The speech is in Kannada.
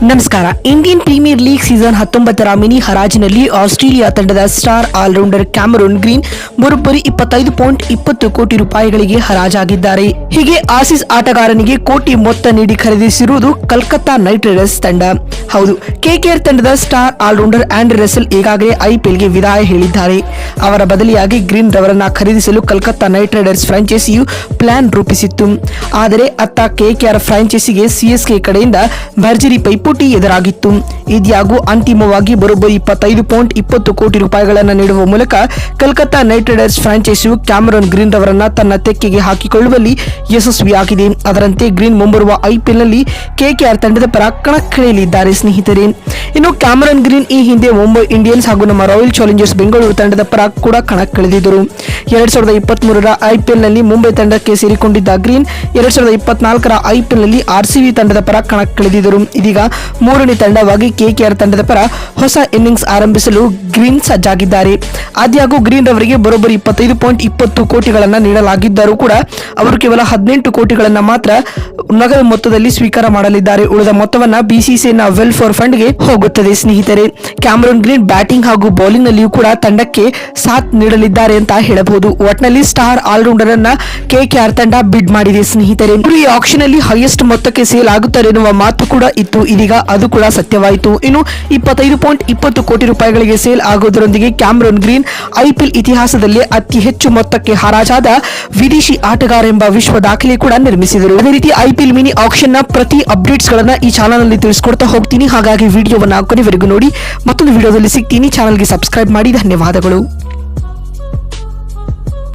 ನಮಸ್ಕಾರ. ಇಂಡಿಯನ್ ಪ್ರೀಮಿಯರ್ ಲೀಗ್ ಸೀಸನ್ 19ರ ಮಿನಿ ಹರಾಜಿನಲ್ಲಿ ಆಸ್ಟ್ರೇಲಿಯಾ ತಂಡದ ಸ್ಟಾರ್ ಆಲ್ರೌಂಡರ್ ಕ್ಯಾಮರೂನ್ ಗ್ರೀನ್ ಬರೋಬ್ಬರಿ 25.20 ಕೋಟಿ ರೂಪಾಯಿಗಳಿಗೆ ಹರಾಜಾಗಿದ್ದಾರೆ. ಹೀಗೆ ಆಸೀಸ್ ಆಟಗಾರನಿಗೆ ಕೋಟಿ ಮೊತ್ತ ನೀಡಿ ಖರೀದಿಸಿರುವುದು ಕಲ್ಕತ್ತಾ ನೈಟ್ ರೈಡರ್ಸ್ ತಂಡ. ಹೌದು, ಕೆಕೆಆರ್ ತಂಡದ ಸ್ಟಾರ್ ಆಲ್ರೌಂಡರ್ ಆಂಡ್ರೆ ರಸೆಲ್ ಈಗಾಗಲೇ ಐಪಿಎಲ್ಗೆ ವಿದಾಯ ಹೇಳಿದ್ದಾರೆ. ಅವರ ಬದಲಿಯಾಗಿ ಗ್ರೀನ್ ರವರನ್ನ ಖರೀದಿಸಲು ಕಲ್ಕತ್ತಾ ನೈಟ್ ರೈಡರ್ಸ್ ಫ್ರಾಂಚೈಸಿಯು ಪ್ಲಾನ್ ರೂಪಿಸಿತ್ತು. ಆದರೆ ಅತ್ತ ಕೆಕೆಆರ್ ಫ್ರಾಂಚೈಸಿಗೆ ಸಿಎಸ್ಕೆ ಕಡೆಯಿಂದ ಭರ್ಜರಿ ಪೈಪೋಟಿ ಎದುರಾಗಿತ್ತು. ಇದ್ಯಾಗೂ ಅಂತಿಮವಾಗಿ ಬರೋಬ್ಬರಿ 25.20 ಕೋಟಿ ರೂಪಾಯಿಗಳನ್ನು ನೀಡುವ ಮೂಲಕ ಕಲ್ಕತ್ತಾ ನೈಟ್ ರೈಡರ್ಸ್ ಫ್ರಾಂಚೈಸಿಯು ಕ್ಯಾಮರೂನ್ ಗ್ರೀನ್ ರವರನ್ನ ತನ್ನ ತೆಕ್ಕೆಗೆ ಹಾಕಿಕೊಳ್ಳುವಲ್ಲಿ ಯಶಸ್ವಿಯಾಗಿದೆ. ಅದರಂತೆ ಗ್ರೀನ್ ಮುಂಬರುವ ಐಪಿಎಲ್ನಲ್ಲಿ ಕೆಕೆಆರ್ ತಂಡದ ಪರ ಕಣಕ್ಕಿಳಿಯಲಿದ್ದಾರೆ ಸ್ನೇಹಿತರೆ. ಇನ್ನು ಕ್ಯಾಮರೂನ್ ಗ್ರೀನ್ ಈ ಹಿಂದೆ ಮುಂಬೈ ಇಂಡಿಯನ್ಸ್ ಹಾಗೂ ನಮ್ಮ ರಾಯಲ್ ಚಾಲೆಂಜರ್ಸ್ ಬೆಂಗಳೂರು ತಂಡದ ಪರ ಕೂಡ ಕಣಕ್ಕಿಳಿದಿದ್ದರು. 2023ರ ಐಪಿಎಲ್ನಲ್ಲಿ ಮುಂಬೈ ತಂಡಕ್ಕೆ ಸೇರಿಕೊಂಡಿದ್ದ ಗ್ರೀನ್ 2024ರ ಐಪಿಎಲ್ನಲ್ಲಿ ಆರ್ಸಿಬಿ ತಂಡದ ಪರ ಕಣಕ್ಕಿಳಿದಿದ್ದರು. ಇದೀಗ ಮೂರನೇ ತಂಡವಾಗಿ ಕೆಕೆಆರ್ ತಂಡದ ಪರ ಹೊಸ ಇನ್ನಿಂಗ್ಸ್ ಆರಂಭಿಸಲು ಗ್ರೀನ್ ಸಜ್ಜಾಗಿದ್ದಾರೆ. ಆದ್ಯಾಗೂ ಗ್ರೀನ್ ರವರಿಗೆ ಬರೋಬ್ಬರಿ 25.20 ಕೋಟಿಗಳನ್ನು ನೀಡಲಾಗಿದ್ದರೂ ಕೂಡ ಅವರು ಕೇವಲ 18 ಕೋಟಿಗಳನ್ನು ಮಾತ್ರ ನಗದು ಮೊತ್ತದಲ್ಲಿ ಸ್ವೀಕಾರ ಮಾಡಲಿದ್ದಾರೆ. ಉಳಿದ ಮೊತ್ತವನ್ನ ಬಿಸಿಸಿಐನ ವೆಲ್ಫೇರ್ ಫಂಡ್ಗೆ ಹೋಗುತ್ತದೆ ಸ್ನೇಹಿತರೆ. ಕ್ಯಾಮರೂನ್ ಗ್ರೀನ್ ಬ್ಯಾಟಿಂಗ್ ಹಾಗೂ ಬೌಲಿಂಗ್ ನಲ್ಲಿಯೂ ಕೂಡ ತಂಡಕ್ಕೆ ಸಾಥ್ ನೀಡಲಿದ್ದಾರೆ ಅಂತ ಹೇಳಬಹುದು. ಒಟ್ನಲ್ಲಿ ಸ್ಟಾರ್ ಆಲ್ರೌಂಡರ್ ಅನ್ನ ಕೆಕೆಆರ್ ತಂಡ ಬಿಡ್ ಮಾಡಿದೆ ಸ್ನೇಹಿತರೆ. ಈ ಆಕ್ಷನ್ ಅಲ್ಲಿ ಹೈಯೆಸ್ಟ್ ಮೊತ್ತಕ್ಕೆ ಸೇಲ್ ಆಗುತ್ತಾರೆ ಎನ್ನುವ ಮಾತು ಕೂಡ ಇತ್ತು. ಇದೀಗ ಅದು ಕೂಡ ಸತ್ಯವಾಯಿತು. ಇನ್ನು 25.20 ಕೋಟಿ ರೂಪಾಯಿಗಳಿಗೆ ಸೇಲ್ ಆಗೋದರೊಂದಿಗೆ ಕ್ಯಾಮರೂನ್ ಗ್ರೀನ್ ಐಪಿಎಲ್ ಇತಿಹಾಸದಲ್ಲೇ ಅತಿ ಹೆಚ್ಚು ಮೊತ್ತಕ್ಕೆ ಹರಾಜಾದ ವಿದೇಶಿ ಆಟಗಾರ ಎಂಬ ವಿಶ್ವ ದಾಖಲೆ ಕೂಡ ನಿರ್ಮಿಸಿದರು. ಅದೇ ರೀತಿ ಐಪಿಎಲ್ ಮಿನಿ ಆಕ್ಷನ್ ನ ಪ್ರತಿ ಅಪ್ಡೇಟ್ಸ್ ಗಳನ್ನ ಈ ಚಾನಲ್ ನಲ್ಲಿ ತಿಳಿಸ್ಕೊಡ್ತಾ ಹೋಗ್ತೀನಿ. ಹಾಗಾಗಿ ವಿಡಿಯೋವನ್ನ ಕೊನೆವರೆಗೂ ನೋಡಿ. ಮತ್ತೊಂದು ವಿಡಿಯೋದಲ್ಲಿ ಸಿಗ್ತೀನಿ. ಚಾನಲ್ಗೆ ಸಬ್ಸ್ಕ್ರೈಬ್ ಮಾಡಿ. ಧನ್ಯವಾದಗಳು.